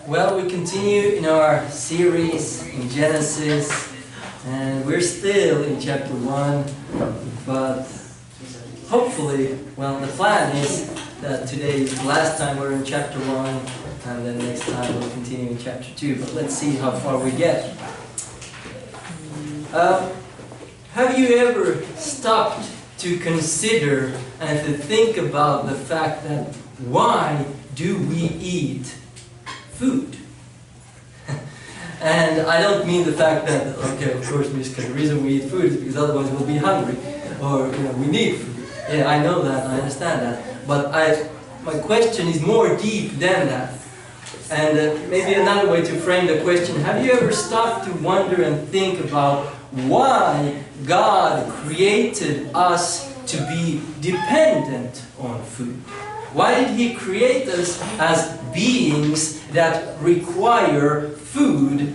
Well, we continue in our series in Genesis, and we're still in chapter 1, but hopefully, well, the plan is that today, last time we're in chapter 1, and then next time we'll continue in chapter 2, but let's see how far we get. Have you ever stopped to consider and to think about the fact that why do we eat food? And I don't mean the fact that, okay, of course, Miska, the reason we eat food is because otherwise we'll be hungry, or we need food. Yeah, I know that, I understand that, but my question is more deep than that. And maybe another way to frame the question: have you ever stopped to wonder and think about why God created us to be dependent on food? Why did He create us as beings that require food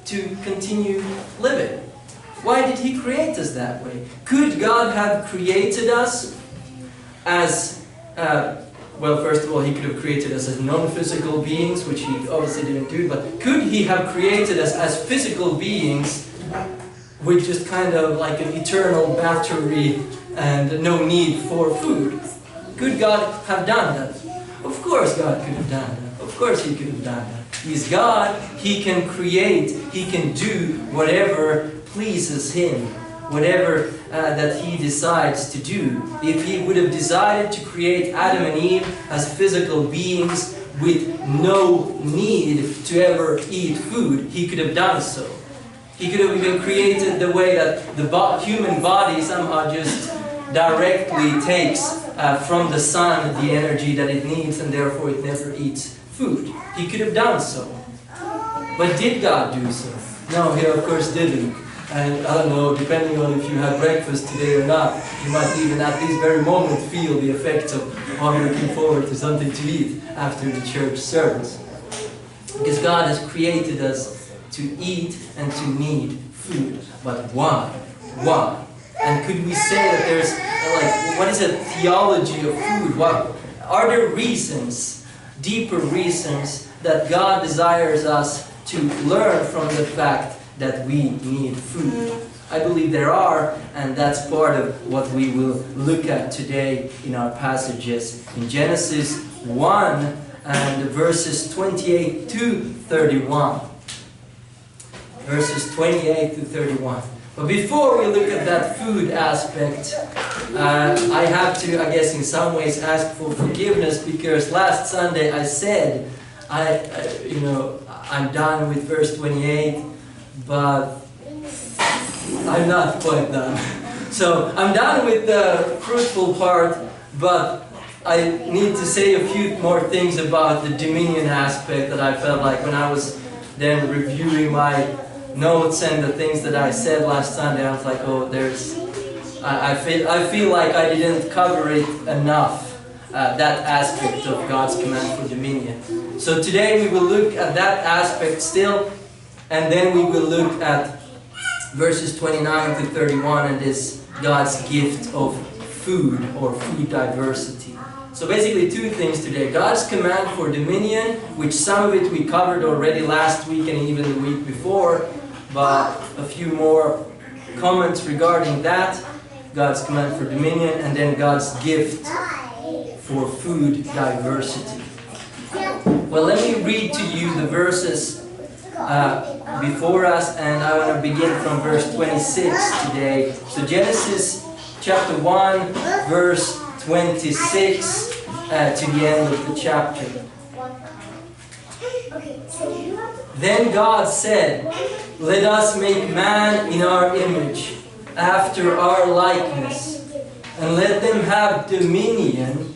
to continue living? Why did He create us that way? Could God have created us as, well, first of all, He could have created us as non-physical beings, which He obviously didn't do, but could He have created us as physical beings with just kind of like an eternal battery and no need for food? Could God have done that? Of course God could have done that. Of course He could have done that. He's God. He can create. He can do whatever pleases Him. Whatever that He decides to do. If He would have decided to create Adam and Eve as physical beings with no need to ever eat food, He could have done so. He could have even created the way that the human body somehow just directly takes from the sun the energy that it needs, and therefore it never eats food. He could have done so. But did God do so? No, He of course didn't. And I don't know, depending on if you had breakfast today or not, you might even at this very moment feel the effects of, oh, I'm looking forward to something to eat after the church service. Because God has created us to eat and to need food. But why? Why? And could we say that there's, like, what is a theology of food? What are there reasons, deeper reasons, that God desires us to learn from the fact that we need food? I believe there are, and that's part of what we will look at today in our passages in Genesis 1 and verses 28 to 31. Verses 28 to 31. But before we look at that food aspect, I have to, I guess, in some ways ask for forgiveness, because last Sunday I said, I'm done with verse 28, but I'm not quite done. So I'm done with the fruitful part, but I need to say a few more things about the dominion aspect that I felt like when I was then reviewing my notes and the things that I said last Sunday. I was like, oh, I feel like I didn't cover it enough, that aspect of God's command for dominion. So today we will look at that aspect still, and then we will look at verses 29 to 31 and this God's gift of food or food diversity. So basically two things today. God's command for dominion, which some of it we covered already last week and even the week before, but a few more comments regarding that. God's command for dominion, and then God's gift for food diversity. Well, let me read to you the verses before us, and I want to begin from verse 26 today. So Genesis chapter 1, verse 26 to the end of the chapter. Then God said, "Let us make man in our image, after our likeness, and let them have dominion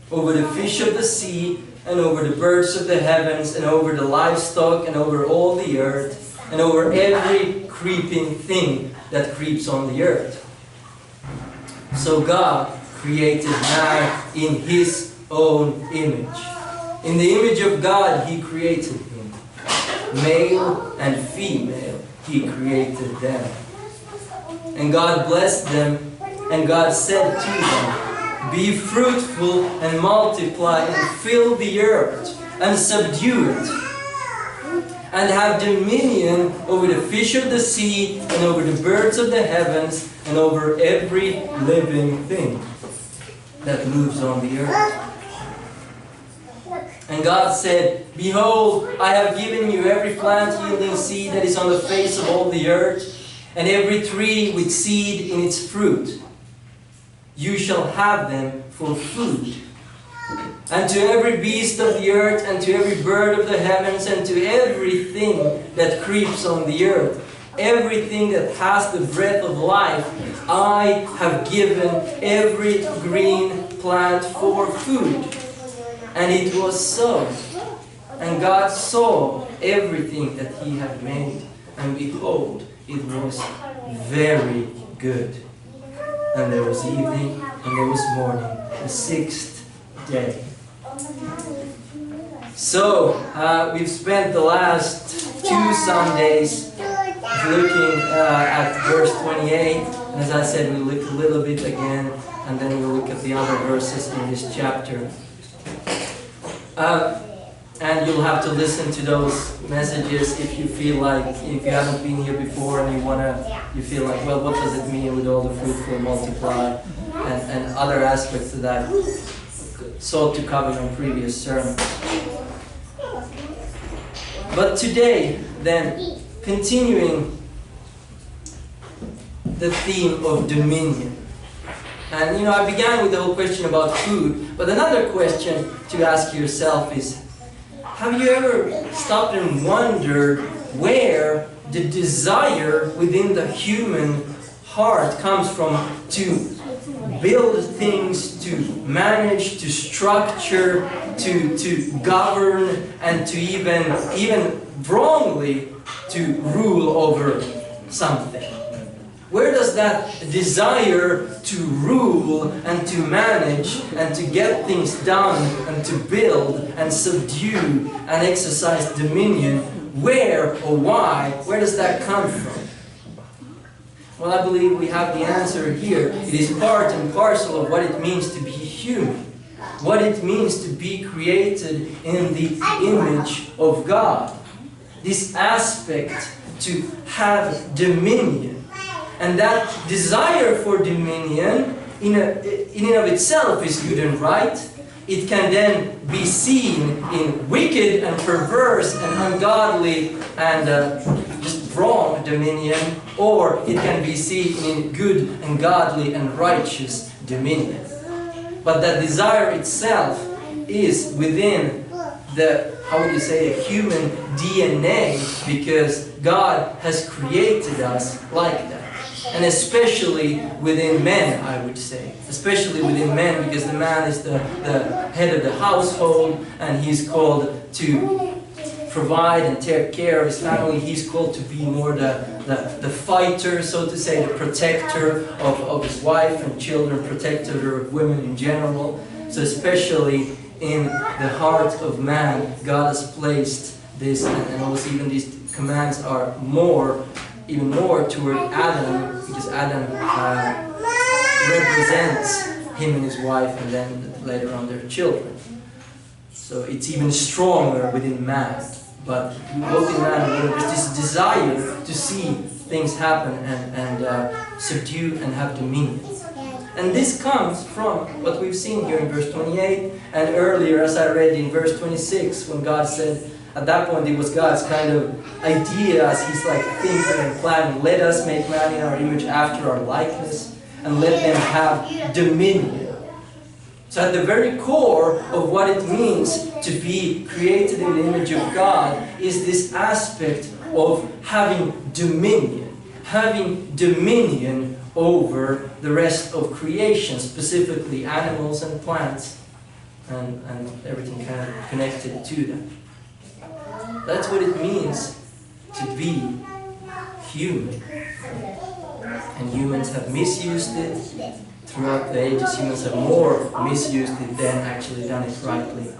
over the fish of the sea, and over the birds of the heavens, and over the livestock, and over all the earth, and over every creeping thing that creeps on the earth." So God created man in His own image. In the image of God He created him. Male and female He created them. And God blessed them, and God said to them, "Be fruitful and multiply and fill the earth, and subdue it, and have dominion over the fish of the sea, and over the birds of the heavens, and over every living thing that moves on the earth. And God said, Behold, I have given you every plant yielding seed that is on the face of all the earth, and every tree with seed in its fruit. You shall have them for food. And to every beast of the earth, and to every bird of the heavens, and to everything that creeps on the earth, everything that has the breath of life, I have given every green plant for food. And it was so. And God saw everything that He had made, and behold, it was very good. And there was evening, and there was morning, the sixth day. So, we've spent the last 2 Sundays looking at verse 28. And as I said, we'll look a little bit again, and then we'll look at the other verses in this chapter. And you'll have to listen to those messages if you feel like, if you haven't been here before and you feel like, well, what does it mean with all the fruitful multiply, and other aspects of that sought to cover in previous sermons. But today, then, continuing the theme of dominion. And I began with the whole question about food, but another question to ask yourself is, have you ever stopped and wondered where the desire within the human heart comes from to build things, to manage, to structure, to govern, and to even wrongly to rule over something? Where does that desire to rule and to manage and to get things done and to build and subdue and exercise dominion, where or why, where does that come from? Well, I believe we have the answer here. It is part and parcel of what it means to be human. What it means to be created in the image of God. This aspect to have dominion. And that desire for dominion in and of itself is good and right. It can then be seen in wicked and perverse and ungodly and just wrong dominion, or it can be seen in good and godly and righteous dominion. But that desire itself is within the, how would you say, human DNA, because God has created us like that. And especially within men, I would say. Especially within men, because the man is the head of the household, and he's called to provide and take care of his family. He's called to be more the fighter, so to say, the protector of his wife and children, protector of women in general. So especially in the heart of man, God has placed this, and also even these commands are even more toward Adam, because Adam represents him and his wife, and then later on their children. So it's even stronger within man. But both in man and woman, there's this desire to see things happen and subdue and have dominion. And this comes from what we've seen here in verse 28, and earlier, as I read in verse 26, when God said, at that point it was God's kind of idea, as He's like thinking and planning, let us make man in our image after our likeness, and let them have dominion. So at the very core of what it means to be created in the image of God is this aspect of having dominion over the rest of creation, specifically animals and plants and everything kind of connected to them. That's what it means to be human. And humans have misused it. Throughout the ages, humans have more misused it than actually done it rightly.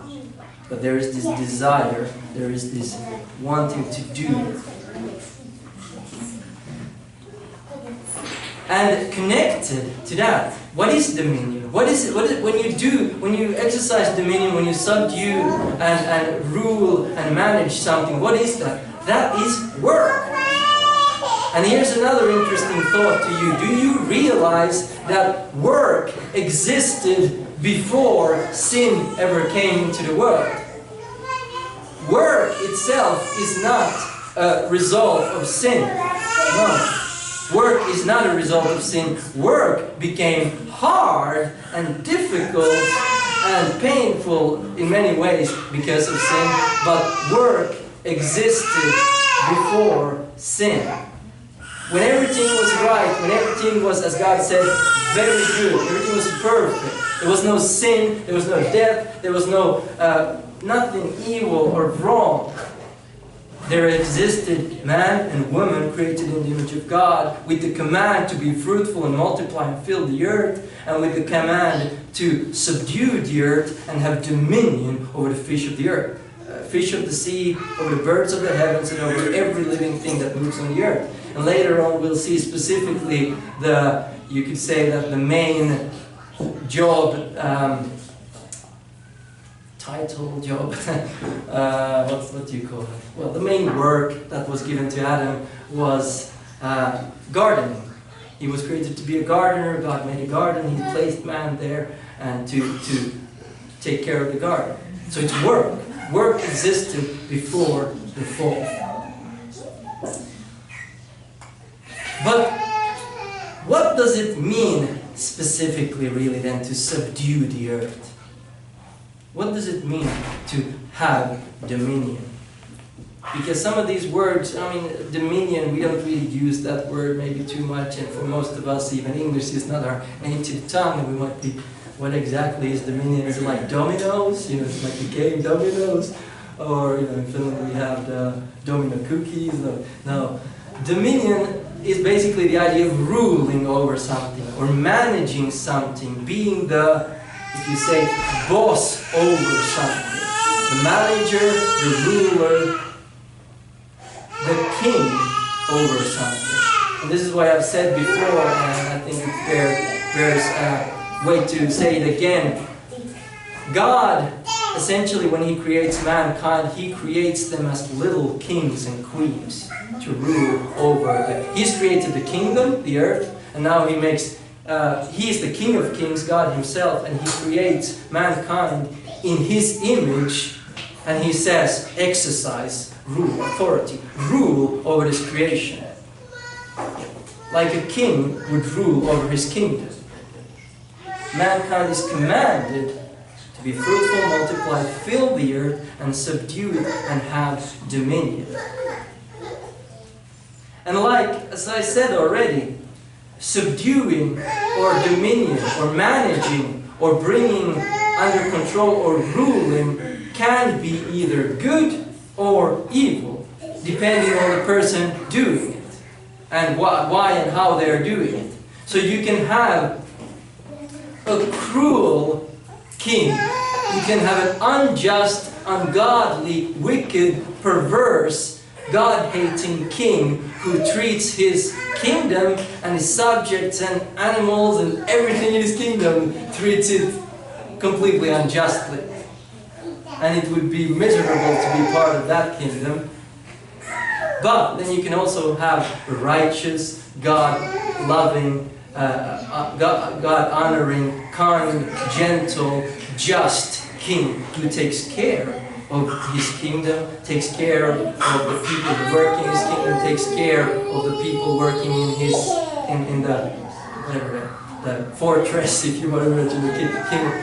But there is this desire, there is this wanting to do. And connected to that, What is dominion? What is when you exercise dominion, when you subdue and rule and manage something, what is that? That is work. And here's another interesting thought to you. Do you realize that work existed before sin ever came into the world? Work itself is not a result of sin. No. Work is not a result of sin. Work became hard and difficult and painful in many ways because of sin, but work existed before sin. When everything was right, when everything was, as God said, very good, everything was perfect. There was no sin, there was no death, there was no nothing evil or wrong. There existed man and woman created in the image of God with the command to be fruitful and multiply and fill the earth, and with the command to subdue the earth and have dominion over the fish of the earth, fish of the sea, over the birds of the heavens, and over every living thing that moves on the earth. And later on we'll see specifically you could say that the main job, what do you call it? Well, the main work that was given to Adam was gardening. He was created to be a gardener. God made a garden. He placed man there and to take care of the garden. So it's work. Work existed before the fall. But what does it mean specifically, really, then, to subdue the earth? What does it mean to have dominion? Because some of these words, I mean, dominion, we don't really use that word maybe too much, and for most of us, even English is not our native tongue, and we might be, what exactly is dominion? Is it like dominoes? You know, it's like the game dominoes? Or, you know, in Finland we have the domino cookies. No. Dominion is basically the idea of ruling over something, or managing something, being the, if you say, boss over something. The manager, the ruler, the king over something. And this is what I've said before, and I think it bears way to say it again. God, essentially, when He creates mankind, He creates them as little kings and queens to rule over. He's created the kingdom, the earth, and now He makes He is the King of Kings, God Himself, and He creates mankind in His image, and He says, exercise, rule, authority, rule over this creation. Like a king would rule over his kingdom. Mankind is commanded to be fruitful, multiply, fill the earth, and subdue it, and have dominion. And like, as I said already, subduing or dominion or managing or bringing under control or ruling can be either good or evil, depending on the person doing it and why and how they are doing it. So you can have a cruel king, you can have an unjust, ungodly, wicked, perverse, God-hating king who treats his kingdom and his subjects and animals and everything in his kingdom, treats it completely unjustly. And it would be miserable to be part of that kingdom. But then you can also have a righteous, God-loving, God-honoring, kind, gentle, just king who takes care of his kingdom, takes care of the people who work in his kingdom, takes care of the people working in his, in the, whatever, the fortress, if you want to imagine the kingdom.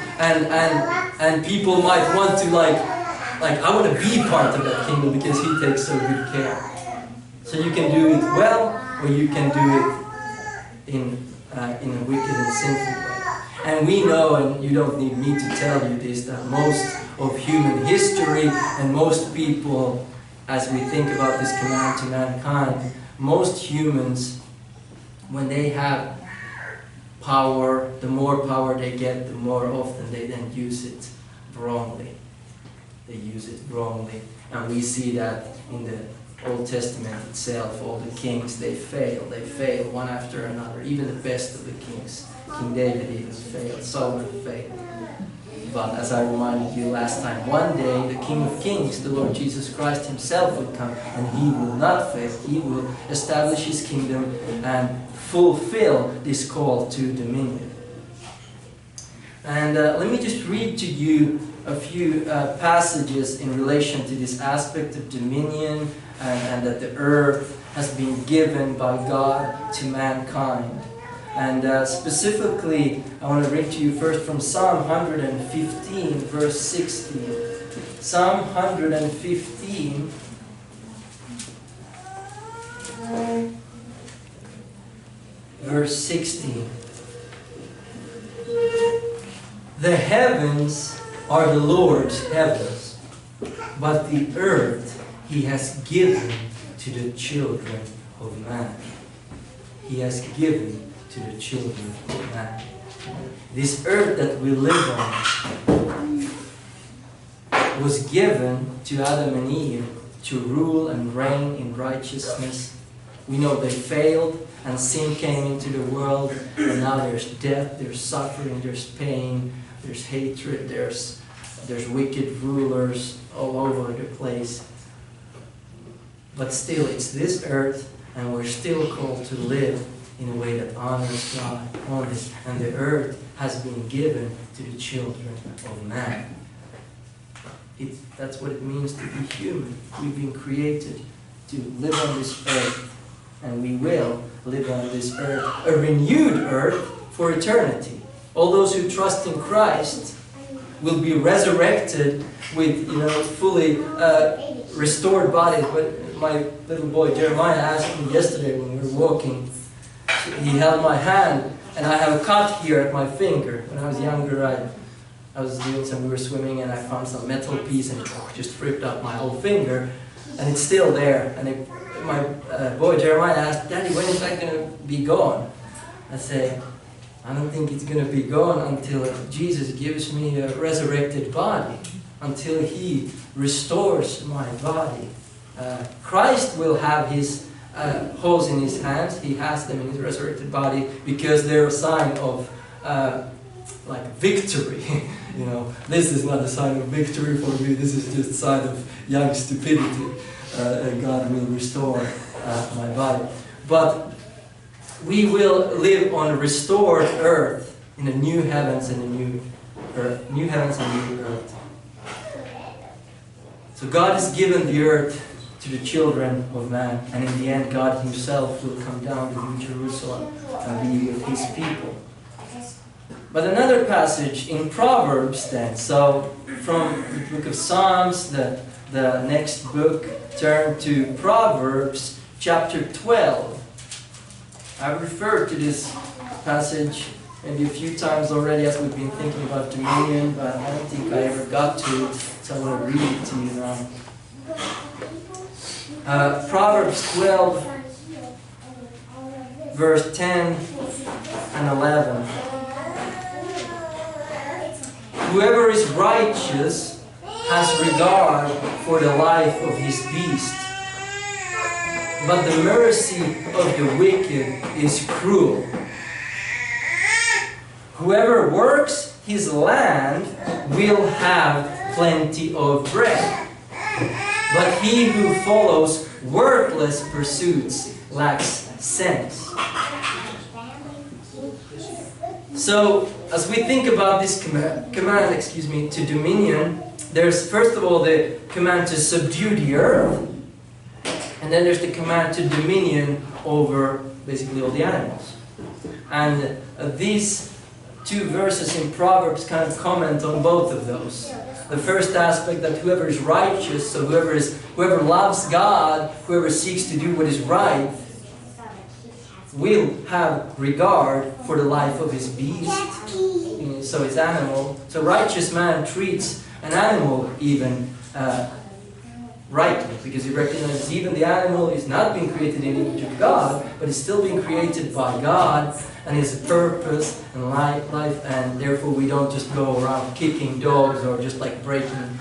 And people might want to like I want to be part of that kingdom because he takes so good care. So you can do it well, or you can do it in a wicked and sinful way. And we know, and you don't need me to tell you this, that most of human history and most people, as we think about this command to mankind, most humans, when they have power, the more power they get, the more often they then use it wrongly. They use it wrongly. And we see that in the Old Testament itself, all the kings, they fail one after another. Even the best of the kings. King David even failed, Solomon failed. But as I reminded you last time, one day the King of Kings, the Lord Jesus Christ himself will come, and he will not fail. He will establish his kingdom and fulfill this call to dominion. And let me just read to you a few passages in relation to this aspect of dominion and that the earth has been given by God to mankind. And specifically, I want to read to you first from Psalm 115, verse 16. Psalm 115, verse 16. The heavens are the Lord's heavens, but the earth he has given to the children of man. He has given to the children of man. This earth that we live on was given to Adam and Eve to rule and reign in righteousness. We know they failed and sin came into the world, and now there's death, there's suffering, there's pain, there's hatred, there's wicked rulers all over the place. But still, it's this earth, and we're still called to live in a way that honors God, and the earth has been given to the children of man. That's what it means to be human. We've been created to live on this earth, and we will live on this earth, a renewed earth for eternity. All those who trust in Christ will be resurrected with, fully restored bodies. But my little boy Jeremiah asked me yesterday when we were walking, he held my hand, and I have a cut here at my finger. When I was younger, I was doing we were swimming, and I found some metal piece and just ripped up my whole finger, and it's still there. And my boy Jeremiah asked, "Daddy, when is that going to be gone?" I say, "I don't think it's going to be gone until Jesus gives me a resurrected body, until he restores my body." Christ will have his holes in his hands. He has them in his resurrected body because they're a sign of victory. This is not a sign of victory for me. This is just a sign of young stupidity. God will restore my body. But we will live on a restored earth in a new heavens and a new earth. New heavens and new earth. So God has given the earth to the children of man, and in the end God himself will come down to New Jerusalem and be with his people. But another passage in Proverbs then, so from the book of Psalms, the next book, turn to Proverbs chapter 12. I've referred to this passage maybe a few times already as we've been thinking about dominion, but I don't think I ever got to it, so I want to read it to you now. Proverbs 12, verse 10 and 11. Whoever is righteous has regard for the life of his beast, but the mercy of the wicked is cruel. Whoever works his land will have plenty of bread, but he who follows worthless pursuits lacks sense. So, as we think about this command to dominion, there's first of all the command to subdue the earth, and then there's the command to dominion over basically all the animals. And these two verses in Proverbs kind of comment on both of those. The first aspect, that whoever is righteous, so whoever loves God, whoever seeks to do what is right, will have regard for the life of his beast, so his animal. So righteous man treats an animal even rightly, because he recognizes even the animal is not being created in the image of God, but it's still being created by God, and has a purpose and life, and therefore we don't just go around kicking dogs or just like breaking,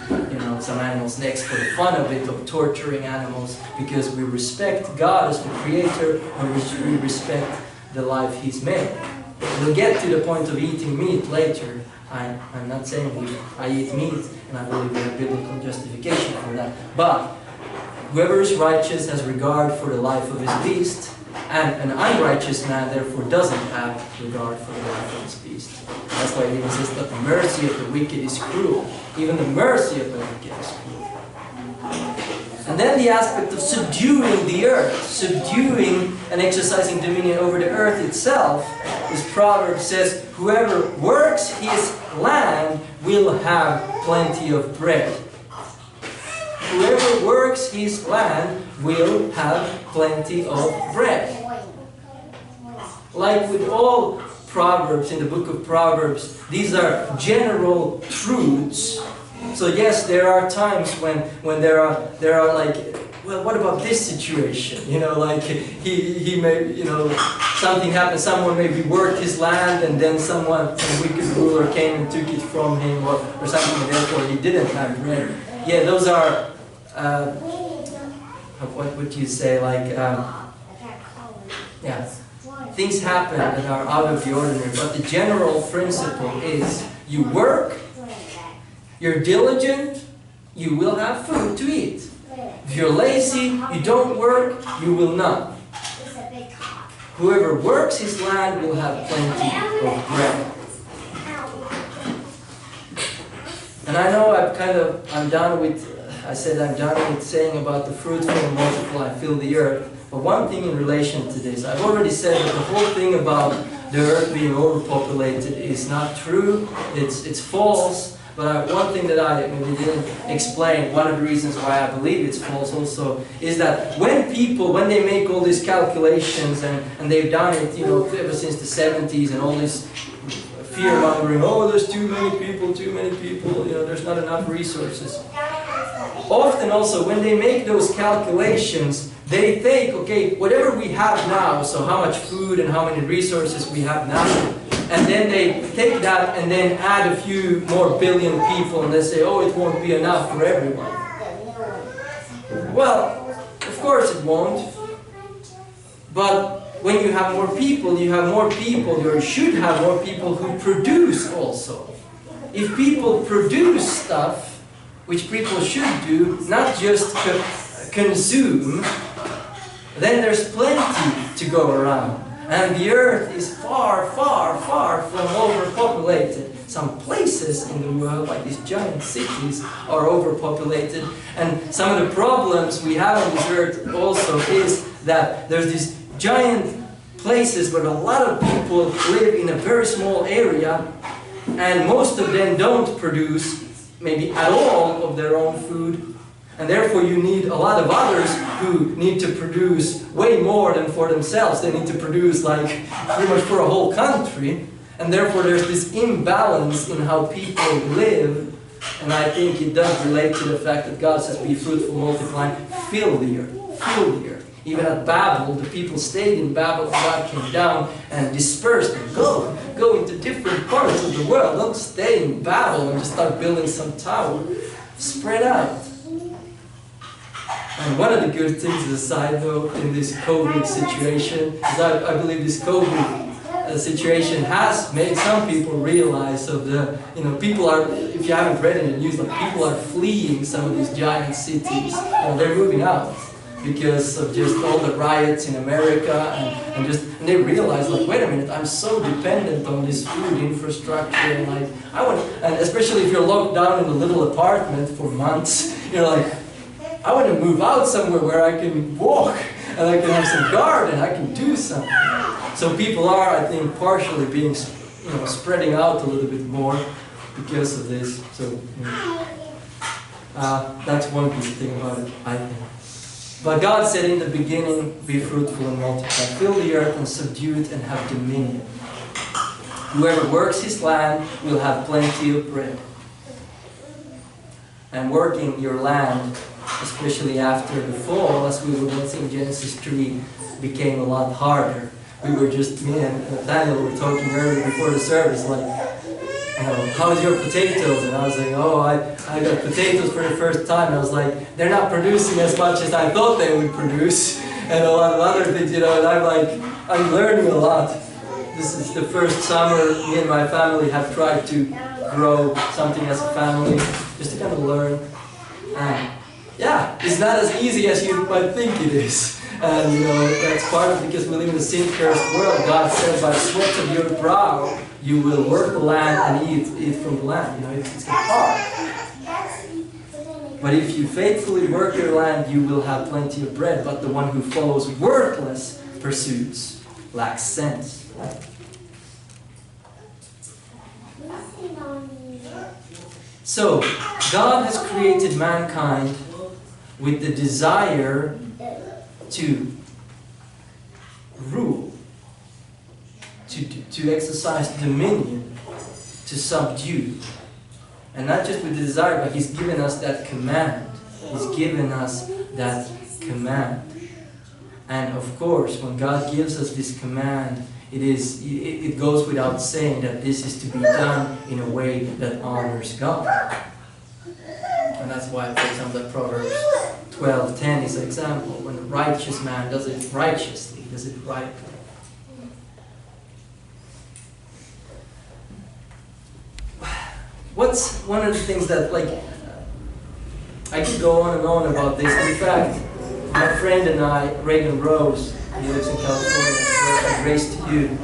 some animals' necks for the fun of it, or torturing animals, because we respect God as the Creator, and we respect the life He's made. We'll get to the point of eating meat later. I'm not saying I eat meat, and I believe we have biblical justification for that. But whoever is righteous has regard for the life of his beast, and an unrighteous man therefore doesn't have regard for the life of his beast. That's why it even says that the mercy of the wicked is cruel. Even the mercy of the wicked is cruel. And then the aspect of subduing the earth, subduing and exercising dominion over the earth itself, this proverb says, whoever works his land will have plenty of bread. Whoever works his land will have plenty of bread. Like with all Proverbs in the book of Proverbs, these are general truths. So yes, there are times when there are like, well, what about this situation? Like he may, something happened, someone maybe worked his land, and then some wicked ruler came and took it from him, or something, and therefore he didn't have bread. Yeah, those are, what would you say, like, yeah, things happen that are out of the ordinary, but the general principle is you work, you're diligent, you will have food to eat. If you're lazy, you don't work, you will not. Whoever works his land will have plenty of bread. And I know I'm done with saying about the fruitful and multiply, fill the earth. But one thing in relation to this, I've already said that the whole thing about the earth being overpopulated is not true, it's false. But one thing that I maybe didn't explain, one of the reasons why I believe it's false also, is that when they make all these calculations, and they've done it, ever since the 70s, and all this fear-mongering, oh, there's too many people, there's not enough resources. Often also, when they make those calculations, they think, okay, whatever we have now, so how much food and how many resources we have now, and then they take that and then add a few more billion people, and they say, oh, it won't be enough for everyone. Well, of course it won't. But when you have more people, you should have more people who produce also. If people produce stuff, which people should do, not just consume, then there's plenty to go around. And the earth is far, far, far from overpopulated. Some places in the world, like these giant cities, are overpopulated. And some of the problems we have on this earth also is that there's these giant places where a lot of people live in a very small area, and most of them don't produce maybe at all of their own food. And therefore you need a lot of others who need to produce way more than for themselves. They need to produce like pretty much for a whole country. And therefore there's this imbalance in how people live. And I think it does relate to the fact that God says, be fruitful, multiply, fill the earth, fill the earth. Even at Babel, the people stayed in Babel, and God came down and dispersed them. Go into different parts of the world. Don't stay in Babel and just start building some tower. Spread out. And one of the good things, as a side note, in this COVID situation, is I believe this COVID situation has made some people realize of the, people are, if you haven't read in the news, like people are fleeing some of these giant cities, and they're moving out because of just all the riots in America, and they realize, like, wait a minute, I'm so dependent on this food infrastructure, and like, and especially if you're locked down in a little apartment for months, you're like, I want to move out somewhere where I can walk, and I can have some garden, I can do something. So people are, I think, partially being, spreading out a little bit more because of this. So that's one good thing about it, I think. But God said in the beginning, be fruitful and multiply, fill the earth and subdue it and have dominion. Whoever works his land will have plenty of bread. And working your land especially after the fall, as we were going to see in Genesis 3, became a lot harder. We were just, me and Daniel were talking earlier before the service, like, how's your potatoes? And I was like, oh, I got potatoes for the first time. And I was like, they're not producing as much as I thought they would produce. And a lot of other things, and I'm like, I'm learning a lot. This is the first summer me and my family have tried to grow something as a family, just to kind of learn. And yeah, it's not as easy as you might think it is. And that's part of it because we live in a sin-cursed world. God said, by the sweat of your brow, you will work the land and eat from the land. It's hard. But if you faithfully work your land, you will have plenty of bread. But the one who follows worthless pursuits lacks sense. So, God has created mankind with the desire to rule, to exercise dominion, to subdue. And not just with the desire, but He's given us that command. He's given us that command. And of course, when God gives us this command, it goes without saying that this is to be done in a way that honors God. And that's why, for example, that Proverbs 12:10 is an example. When a righteous man does it righteously, does it rightly. What's one of the things that, I could go on and on about this. In fact, my friend and I, Reagan Rose, he lives in California, where I raised you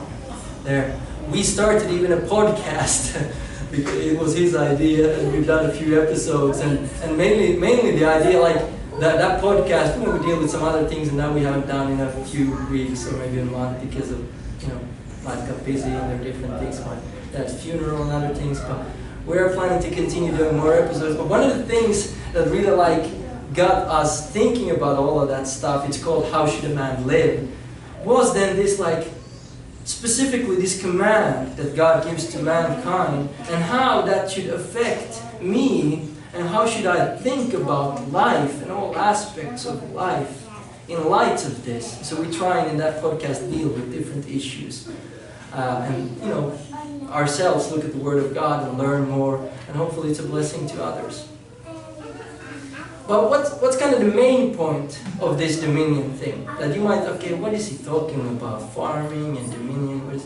there. We started even a podcast because it was his idea, and we've done a few episodes, and mainly the idea, that podcast, we deal with some other things, and now we haven't done in a few weeks or maybe a month because of, life got busy and there are different things, like that funeral and other things, but we're planning to continue doing more episodes. But one of the things that really got us thinking about all of that stuff, it's called How Should a Man Live, was then this specifically this command that God gives to mankind, and how that should affect me, and how should I think about life and all aspects of life in light of this. So we try and in that podcast deal with different issues. And ourselves look at the Word of God and learn more, and hopefully it's a blessing to others. But what's kind of the main point of this dominion thing? That you might, what is he talking about? Farming and dominion?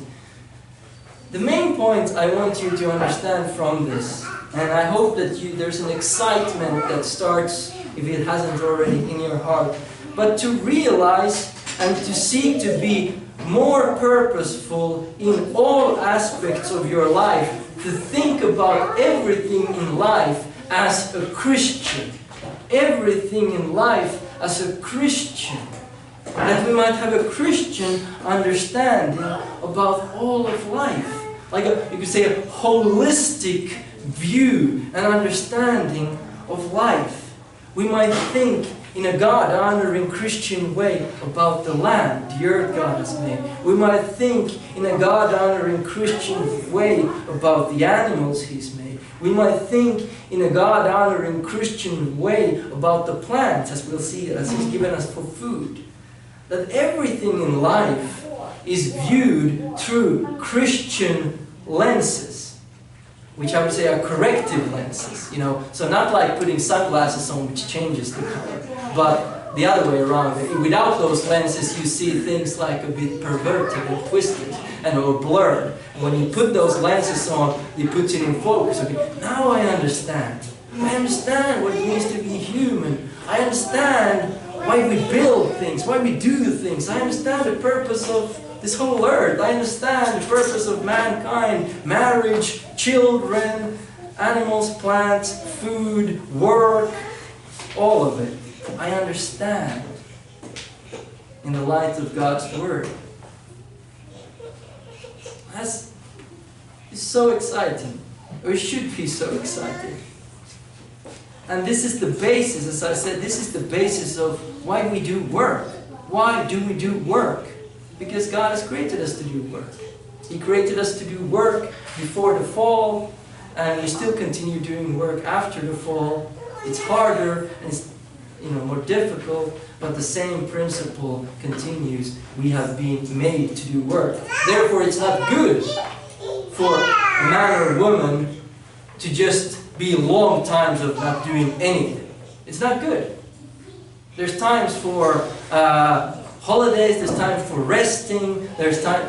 The main point I want you to understand from this, and I hope that there's an excitement that starts, if it hasn't already, in your heart, but to realize and to seek to be more purposeful in all aspects of your life, to think about everything in life as a Christian. Everything in life as a Christian. That we might have a Christian understanding about all of life. You could say a holistic view and understanding of life. We might think in a God-honoring Christian way about the land, the earth God has made. We might think in a God-honoring Christian way about the animals He's made. We might think in a God-honoring Christian way about the plants, as we'll see, as He's given us for food. That everything in life is viewed through Christian lenses, which I would say are corrective lenses. So not like putting sunglasses on, which changes the color, but the other way around. Without those lenses, you see things a bit perverted and twisted or blurred. And when you put those lenses on, it puts it in focus. Okay, now I understand. I understand what it means to be human. I understand why we build things, why we do things. I understand the purpose of this whole earth. I understand the purpose of mankind, marriage, children, animals, plants, food, work, all of it. I understand in the light of God's Word. It's so exciting, or it should be so exciting. And this is the basis, as I said, this is the basis of why we do work. Why do we do work? Because God has created us to do work. He created us to do work before the fall, and we still continue doing work after the fall. It's harder, and more difficult, but the same principle continues. We have been made to do work. Therefore, it's not good for a man or a woman to just be long times of not doing anything. It's not good. There's times for holidays, there's time for resting, there's time,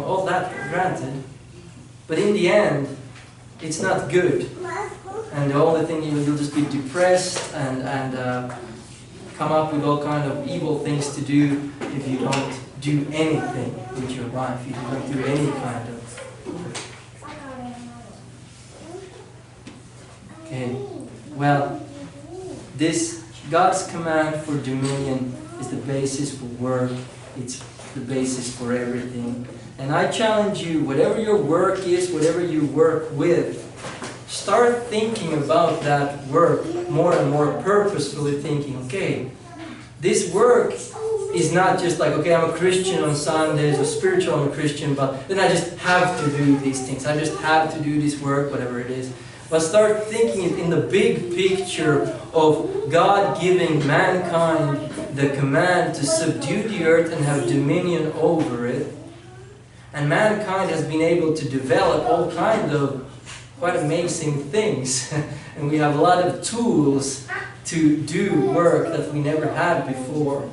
all that granted. But in the end, it's not good. And the only thing, you'll just be depressed and come up with all kind of evil things to do if you don't do anything with your life, if you don't do any kind of work. Okay, well, this God's command for dominion is the basis for work. It's the basis for everything. And I challenge you, whatever your work is, whatever you work with, start thinking about that work more and more purposefully, thinking, okay, this work is not just like, okay, I'm a Christian on Sundays, or spiritual, I'm a Christian, but then I just have to do these things. I just have to do this work, whatever it is. But start thinking it in the big picture of God giving mankind the command to subdue the earth and have dominion over it. And mankind has been able to develop all kinds of quite amazing things. And we have a lot of tools to do work that we never had before.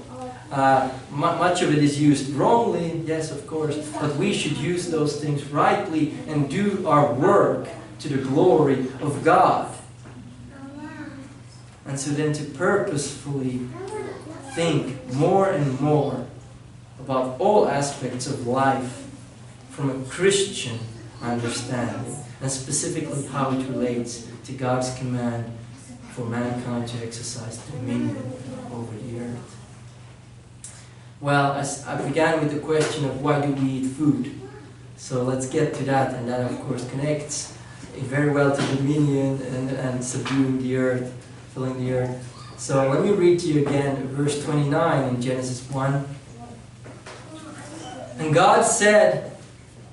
Much of it is used wrongly, yes, of course, but we should use those things rightly and do our work to the glory of God. And so then to purposefully think more and more about all aspects of life from a Christian understanding, and specifically how it relates to God's command for mankind to exercise dominion over the earth. Well, as I began with the question of why do we eat food? So let's get to that, and that of course connects very well to dominion and subduing the earth, filling the earth. So let me read to you again verse 29 in Genesis 1. And God said,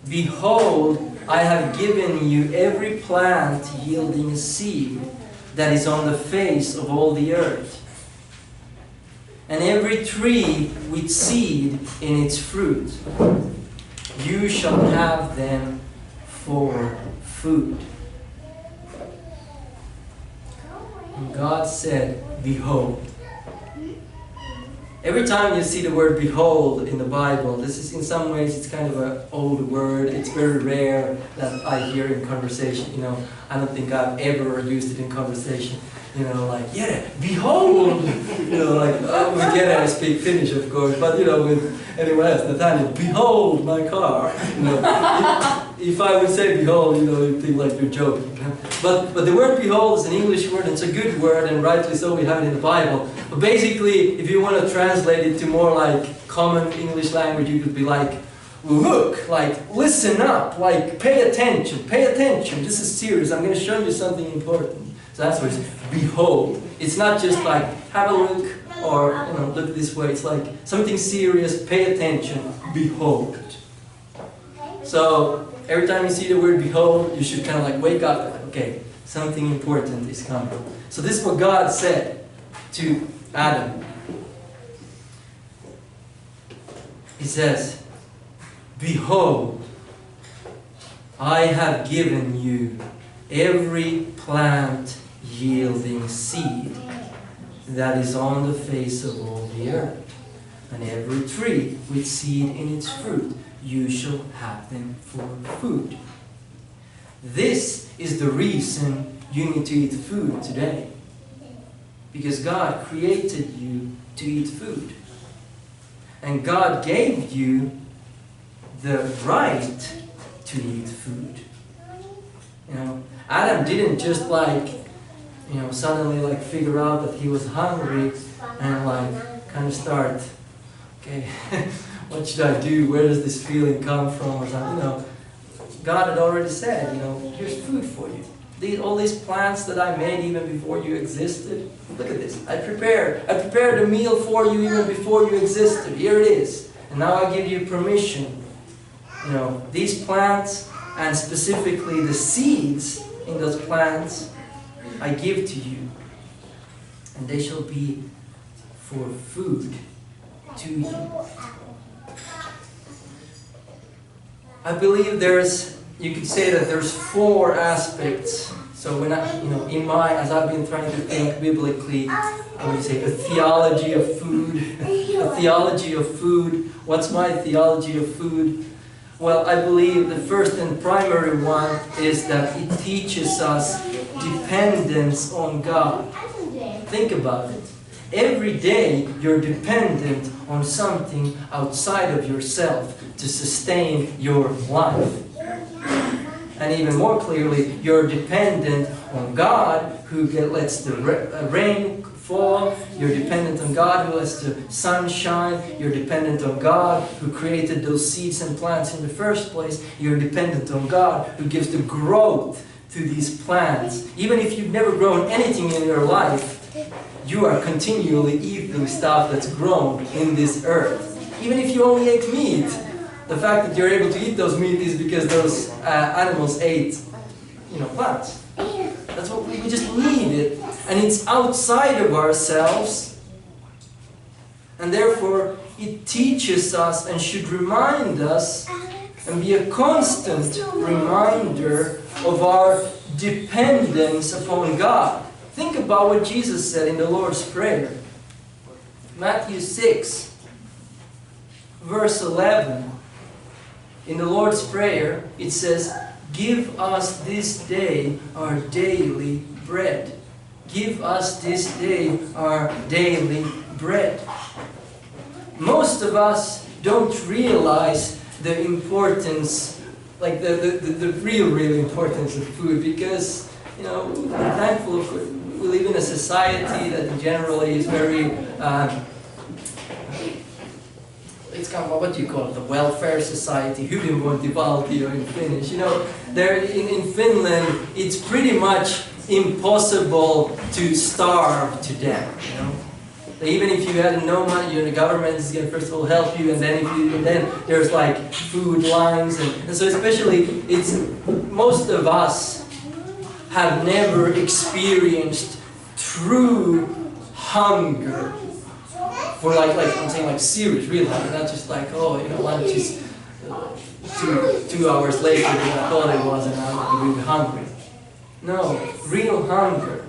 "Behold, I have given you every plant yielding seed that is on the face of all the earth, and every tree with seed in its fruit. You shall have them for food." And God said, "Behold." Every time you see the word "behold" in the Bible, this is in some ways it's kind of an old word. It's very rare that I hear in conversation. I don't think I've ever used it in conversation. Like, yeah, behold! Like, we get I speak Finnish, of course, but with anyone else, Nathaniel, behold my car. If I would say behold, you'd think like you're joking. But the word behold is an English word, and it's a good word, and rightly so, we have it in the Bible. But basically, if you want to translate it to more like common English language, you could be like, look, like, listen up, like, pay attention, this is serious, I'm going to show you something important. So that's what it's, behold. It's not just like, have a look, or, look this way. It's like, something serious, pay attention, behold. So, every time you see the word behold, you should kind of like wake up, okay, something important is coming. So this is what God said to Adam. He says, "Behold, I have given you every plant yielding seed that is on the face of all the earth, and every tree with seed in its fruit. You shall have them for food." This is the reason you need to eat food today. Because God created you to eat food. And God gave you the right to eat food. Adam didn't just suddenly figure out that he was hungry and kind of start, okay, what should I do? Where does this feeling come from? Or something, God had already said, here's food for you. All these plants that I made even before you existed. Look at this. I prepared a meal for you even before you existed. Here it is. And now I give you permission. These plants, and specifically the seeds in those plants, I give to you. And they shall be for food to eat. I believe you could say that there's 4 aspects. So when as I've been trying to think biblically, I would say a theology of food, a theology of food. What's my theology of food? Well, I believe the first and primary one is that it teaches us dependence on God. Think about it. Every day you're dependent on something outside of yourself to sustain your life. And even more clearly, you're dependent on God who lets the rain fall. You're dependent on God who lets the sun shine. You're dependent on God who created those seeds and plants in the first place. You're dependent on God who gives the growth to these plants. Even if you've never grown anything in your life, you are continually eating stuff that's grown in this earth. Even if you only ate meat, the fact that you're able to eat those meat is because those animals ate, plants. That's what we just need it. And it's outside of ourselves. And therefore, it teaches us and should remind us and be a constant reminder of our dependence upon God. Think about what Jesus said in the Lord's Prayer. Matthew 6, verse 11. In the Lord's Prayer, it says, "Give us this day our daily bread." Give us this day our daily bread. Most of us don't realize the importance, like the real importance of food, because, we're thankful we live in a society that generally is very, it's kind of, what do you call it, the welfare society, hyvinvointivaltio in Finnish. There in Finland, it's pretty much impossible to starve to death. Even if you had no money, the government is going to first of all help you, and then there's like food lines, and so especially most of us have never experienced true hunger. For I'm saying serious, real hunger, not just lunch is 2 hours later than I thought it was and I'm really hungry. No, real hunger.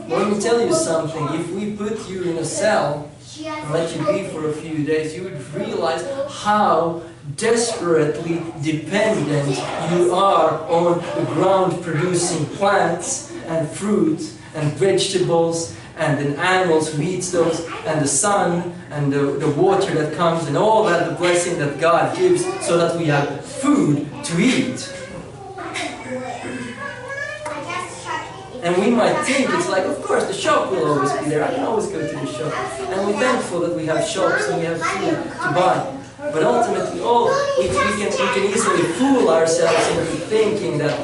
Well, let me tell you something, if we put you in a cell and let you be for a few days, you would realize how desperately dependent you are on the ground producing plants and fruits and vegetables and the animals who eats those, and the sun, and the water that comes, and all that, the blessing that God gives, so that we have food to eat. And we might think it's of course, the shop will always be there. I can always go to the shop. And we're thankful that we have shops and we have food to buy. But ultimately, we can easily fool ourselves into thinking that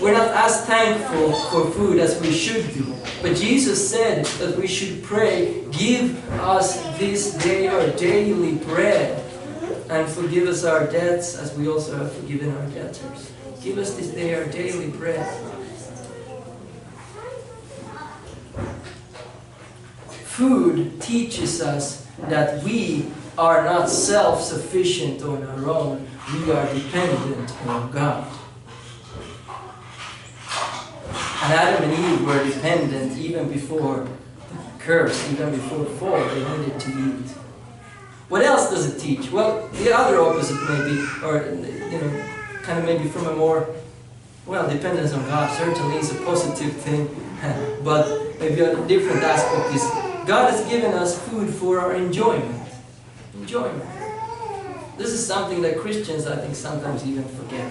we're not as thankful for food as we should do. But Jesus said that we should pray, "Give us this day our daily bread, and forgive us our debts as we also have forgiven our debtors." Give us this day our daily bread. Food teaches us that we are not self-sufficient on our own. We are dependent on God. And Adam and Eve were dependent even before the curse, even before the fall. They needed to eat. What else does it teach? Well, the other opposite maybe, or kind of maybe from a more, dependence on God certainly is a positive thing, but maybe a different aspect is God has given us food for our enjoyment. Enjoyment. This is something that Christians, I think, sometimes even forget.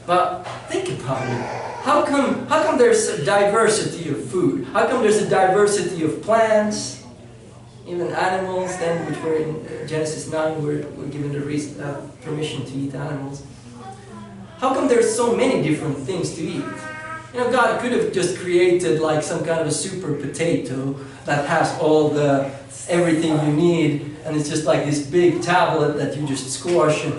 But think about it. How come there's a diversity of food? How come there's a diversity of plants, even animals, then, which were in Genesis 9, we're given the permission to eat animals. How come there's so many different things to eat? God could have just created some kind of a super potato that has everything you need, and it's just like this big tablet that you just squash and,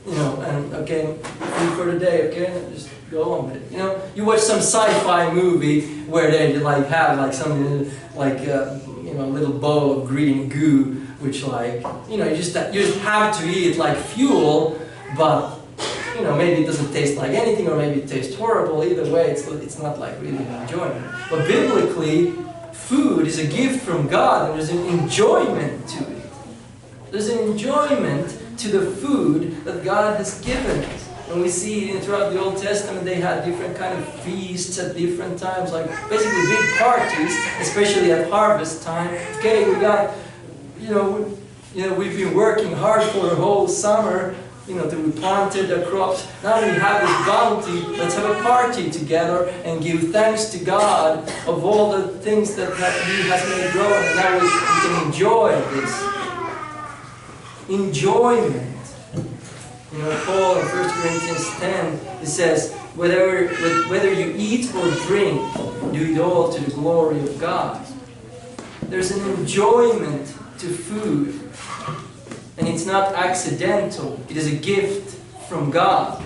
and okay, food for the day, okay, just go on with it. You know, you watch some sci-fi movie where they like have like some like you know, little bowl of green goo, which like, you know, you just have to eat like fuel, but you know, maybe it doesn't taste like anything, or maybe it tastes horrible. Either way, it's not like really an enjoyment. But biblically, food is a gift from God, and there's an enjoyment to it. There's an enjoyment to the food that God has given us. And we see throughout the Old Testament, they had different kind of feasts at different times, like basically big parties, especially at harvest time. Okay, we got, you know, we've been working hard for the whole summer. You know, we planted the crops. Now we have this bounty. Let's have a party together and give thanks to God of all the things that He has made grow. And now we can enjoy this. Enjoyment. You know, Paul in 1 Corinthians 10, it says, whether you eat or drink, do it all to the glory of God. There's an enjoyment to food. And it's not accidental. It is a gift from God.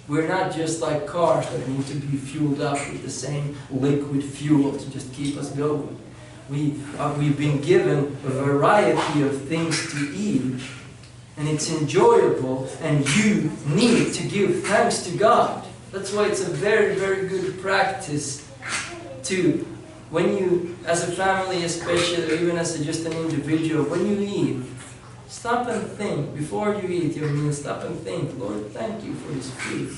We're not just like cars that need to be fueled up with the same liquid fuel to just keep us going. We've been given a variety of things to eat, and it's enjoyable, and you need to give thanks to God. That's why it's a very, very good practice to, when you, as a family especially, or even as just an individual, when you eat, stop and think, before you eat your meal, stop and think, Lord, thank you for this food.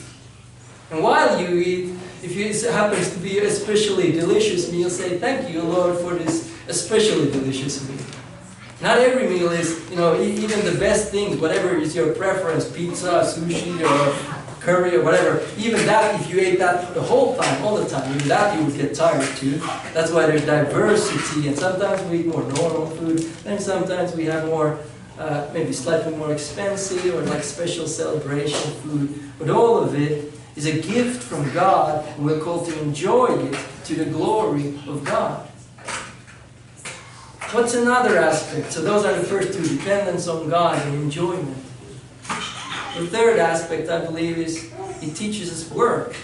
And while you eat, if it happens to be an especially delicious meal, say, thank you, Lord, for this especially delicious meal. Not every meal is, you know, even the best things, whatever is your preference, pizza, sushi, or curry, or whatever, even that, if you ate that the whole time, all the time, even that you would get tired too. That's why there's diversity, and sometimes we eat more normal food, and sometimes we have more, maybe slightly more expensive, or like special celebration food. But all of it is a gift from God, and we're called to enjoy it to the glory of God. What's another aspect? So those are the first two, dependence on God and enjoyment. The third aspect, I believe, is it teaches us work.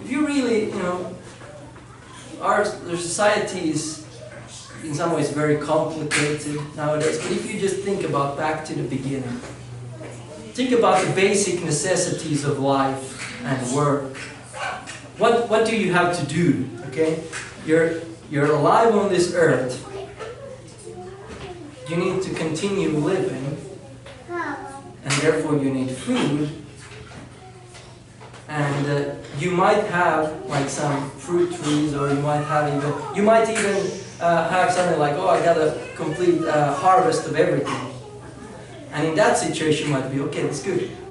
If you really, you know, our society is in some ways very complicated nowadays, but if you just think about back to the beginning, think about the basic necessities of life and work. What do you have to do? Okay, you're alive on this earth. You need to continue living, and therefore you need food. And you might have like some fruit trees, or you might even have something like, oh, I got a complete harvest of everything. And in that situation, you might be, okay, that's good.